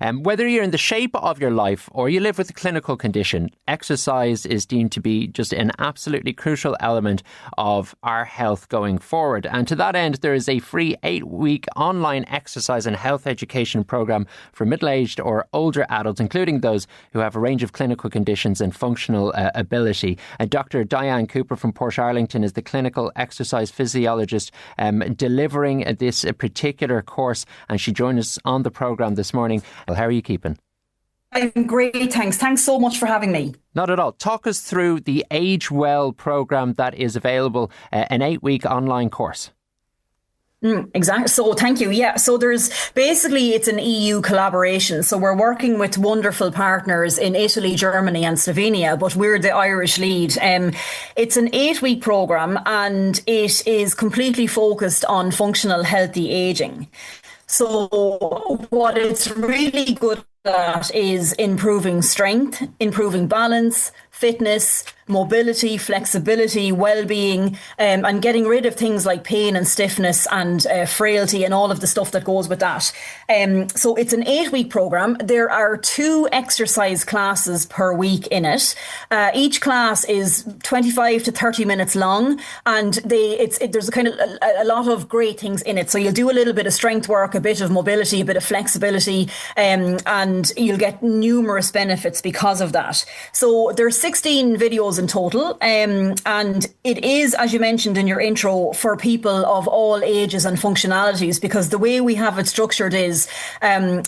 Whether you're in the shape of your life or you live with a clinical condition, exercise is deemed to be just an absolutely crucial element of our health going forward. And to that end, there is a free 8-week online exercise and health education programme for middle-aged or older adults, including those who have a range of clinical conditions and functional ability. Dr. Diane Cooper from Portarlington is the clinical exercise physiologist delivering this particular course, and she joined us on the programme this morning. Well, how are you keeping? I'm great, thanks. Thanks so much for having me. Not at all. Talk us through the AgeWell programme that is available, an 8-week online course. Exactly. So thank you. Yeah. So it's an EU collaboration. So we're working with wonderful partners in Italy, Germany and Slovenia, but we're the Irish lead. It's an 8-week programme and it is completely focused on functional healthy ageing. So what it's really good at is improving strength, improving balance, fitness, mobility, flexibility, well-being, and getting rid of things like pain and stiffness and frailty and all of the stuff that goes with that. So it's an 8-week programme. There are 2 exercise classes per week in it. Each class is 25 to 30 minutes long, and there's a lot of great things in it. So you'll do a little bit of strength work, a bit of mobility, a bit of flexibility, and you'll get numerous benefits because of that. So there's 16 videos in total, and it is, as you mentioned in your intro, for people of all ages and functionalities, because the way we have it structured is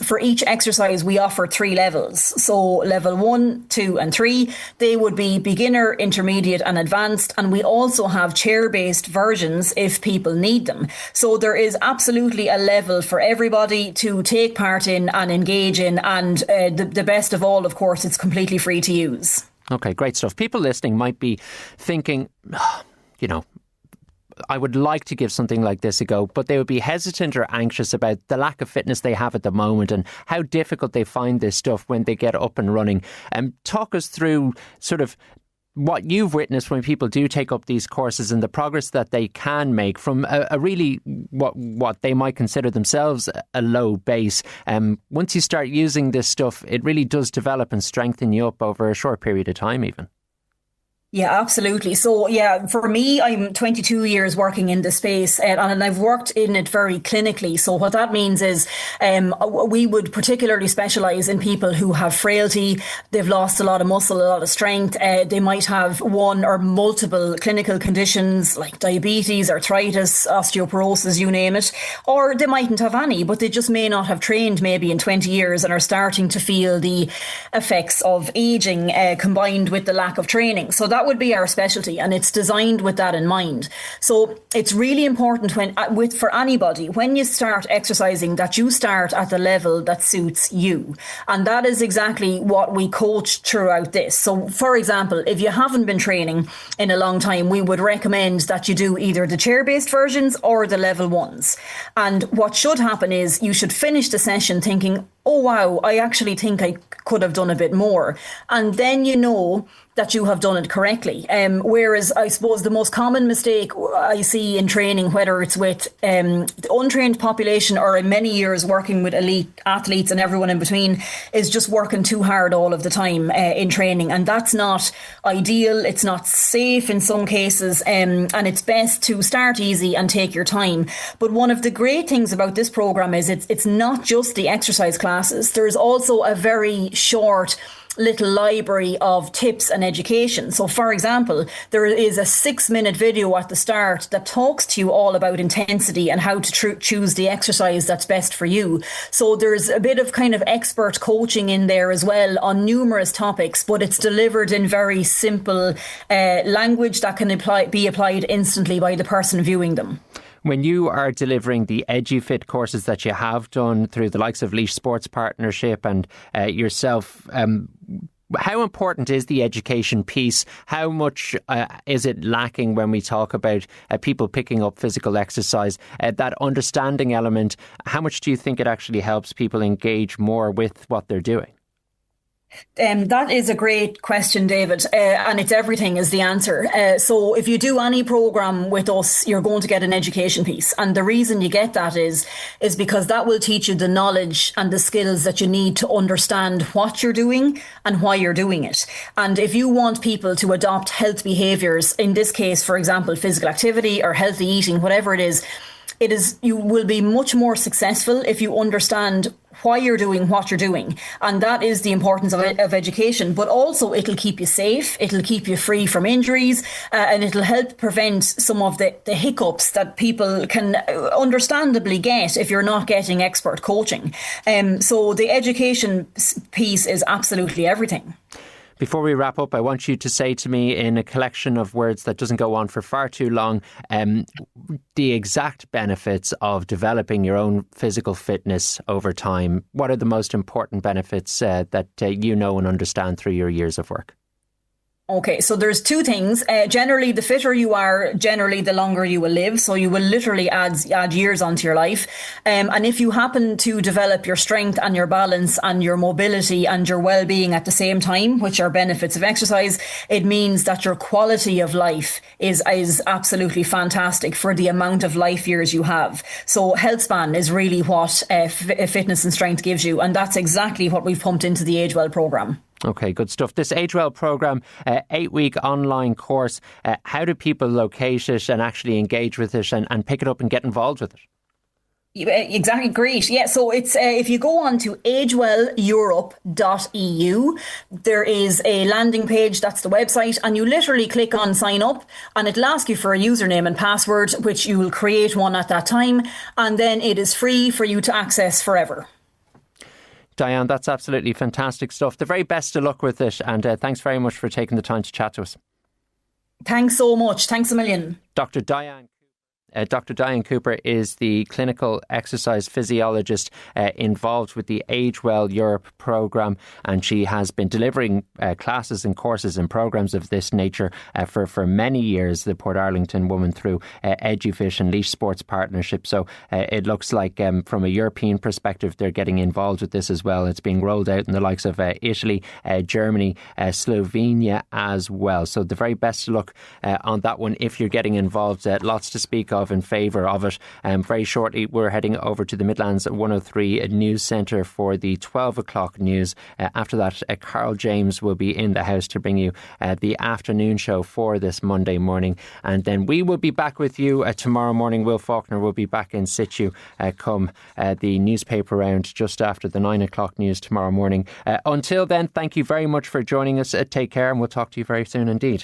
for each exercise we offer 3 levels. So level 1, 2 and 3, they would be beginner, intermediate and advanced, and we also have chair-based versions if people need them. So there is absolutely a level for everybody to take part in and engage in, and the best of all, of course, it's completely free to use. Okay, great stuff. People listening might be thinking, I would like to give something like this a go, but they would be hesitant or anxious about the lack of fitness they have at the moment and how difficult they find this stuff when they get up and running. Talk us through sort of what you've witnessed when people do take up these courses and the progress that they can make from a really what they might consider themselves a low base. Once you start using this stuff, it really does develop and strengthen you up over a short period of time even. Yeah, absolutely. So, yeah, for me, I'm 22 years working in the space and I've worked in it very clinically. So what that means is we would particularly specialise in people who have frailty, they've lost a lot of muscle, a lot of strength. They might have one or multiple clinical conditions like diabetes, arthritis, osteoporosis, you name it. Or they mightn't have any, but they just may not have trained maybe in 20 years and are starting to feel the effects of ageing combined with the lack of training. So that would be our specialty, and it's designed with that in mind. So it's really important for anybody, when you start exercising, that you start at the level that suits you. And that is exactly what we coach throughout this. So for example, if you haven't been training in a long time, we would recommend that you do either the chair-based versions or the level 1s. And what should happen is you should finish the session thinking, oh wow, I actually think I could have done a bit more. And then you know that you have done it correctly. Whereas I suppose the most common mistake I see in training, whether it's with the untrained population or in many years working with elite athletes and everyone in between, is just working too hard all of the time in training. And that's not ideal. It's not safe in some cases. And it's best to start easy and take your time. But one of the great things about this program is it's not just the exercise classes. There's also a very short little library of tips and education. So for example, there is a 6-minute video at the start that talks to you all about intensity and how to choose the exercise that's best for you. So there's a bit of kind of expert coaching in there as well on numerous topics, but it's delivered in very simple language that can be applied instantly by the person viewing them. When you are delivering the EduFit courses that you have done through the likes of Laois Sports Partnership and yourself, how important is the education piece? How much is it lacking when we talk about people picking up physical exercise? That understanding element, how much do you think it actually helps people engage more with what they're doing? That is a great question, David, and it's everything is the answer. So if you do any program with us, you're going to get an education piece, and the reason you get that is because that will teach you the knowledge and the skills that you need to understand what you're doing and why you're doing it. And if you want people to adopt health behaviours, in this case, for example, physical activity or healthy eating, whatever it is, you will be much more successful if you understand why you're doing what you're doing. And that is the importance of education. But also it'll keep you safe, it'll keep you free from injuries, and it'll help prevent some of the hiccups that people can understandably get if you're not getting expert coaching. So the education piece is absolutely everything. Before we wrap up, I want you to say to me in a collection of words that doesn't go on for far too long, the exact benefits of developing your own physical fitness over time. What are the most important benefits that you know and understand through your years of work? Okay, so there's two things. Generally, the fitter you are, generally the longer you will live. So you will literally add years onto your life. And if you happen to develop your strength and your balance and your mobility and your well-being at the same time, which are benefits of exercise, it means that your quality of life is absolutely fantastic for the amount of life years you have. So health span is really what fitness and strength gives you. And that's exactly what we've pumped into the AgeWell programme. Okay, good stuff. This AgeWell programme, 8-week online course, how do people locate it and actually engage with it and pick it up and get involved with it? Exactly, great. Yeah, so it's if you go on to AgeWellEurope.eu, there is a landing page, that's the website, and you literally click on sign up and it'll ask you for a username and password, which you will create one at that time, and then it is free for you to access forever. Diane, that's absolutely fantastic stuff. The very best of luck with it, and thanks very much for taking the time to chat to us. Thanks so much. Thanks a million. Dr. Diane Cooper is the clinical exercise physiologist involved with the AgeWell Europe programme, and she has been delivering classes and courses and programmes of this nature for many years, the Portarlington woman, through EduFit and Laois Sports Partnership. So it looks like from a European perspective they're getting involved with this as well. It's being rolled out in the likes of Italy, Germany, Slovenia as well. So the very best of luck on that one if you're getting involved. Lots to speak of in favour of it. Very shortly we're heading over to the Midlands 103 News Centre for the 12 o'clock news. After that, Carl James will be in the house to bring you the afternoon show for this Monday morning, and then we will be back with you tomorrow morning. Will Faulkner will be back in situ come the newspaper round just after the 9 o'clock news tomorrow morning. Until then, thank you very much for joining us. Take care, and we'll talk to you very soon indeed.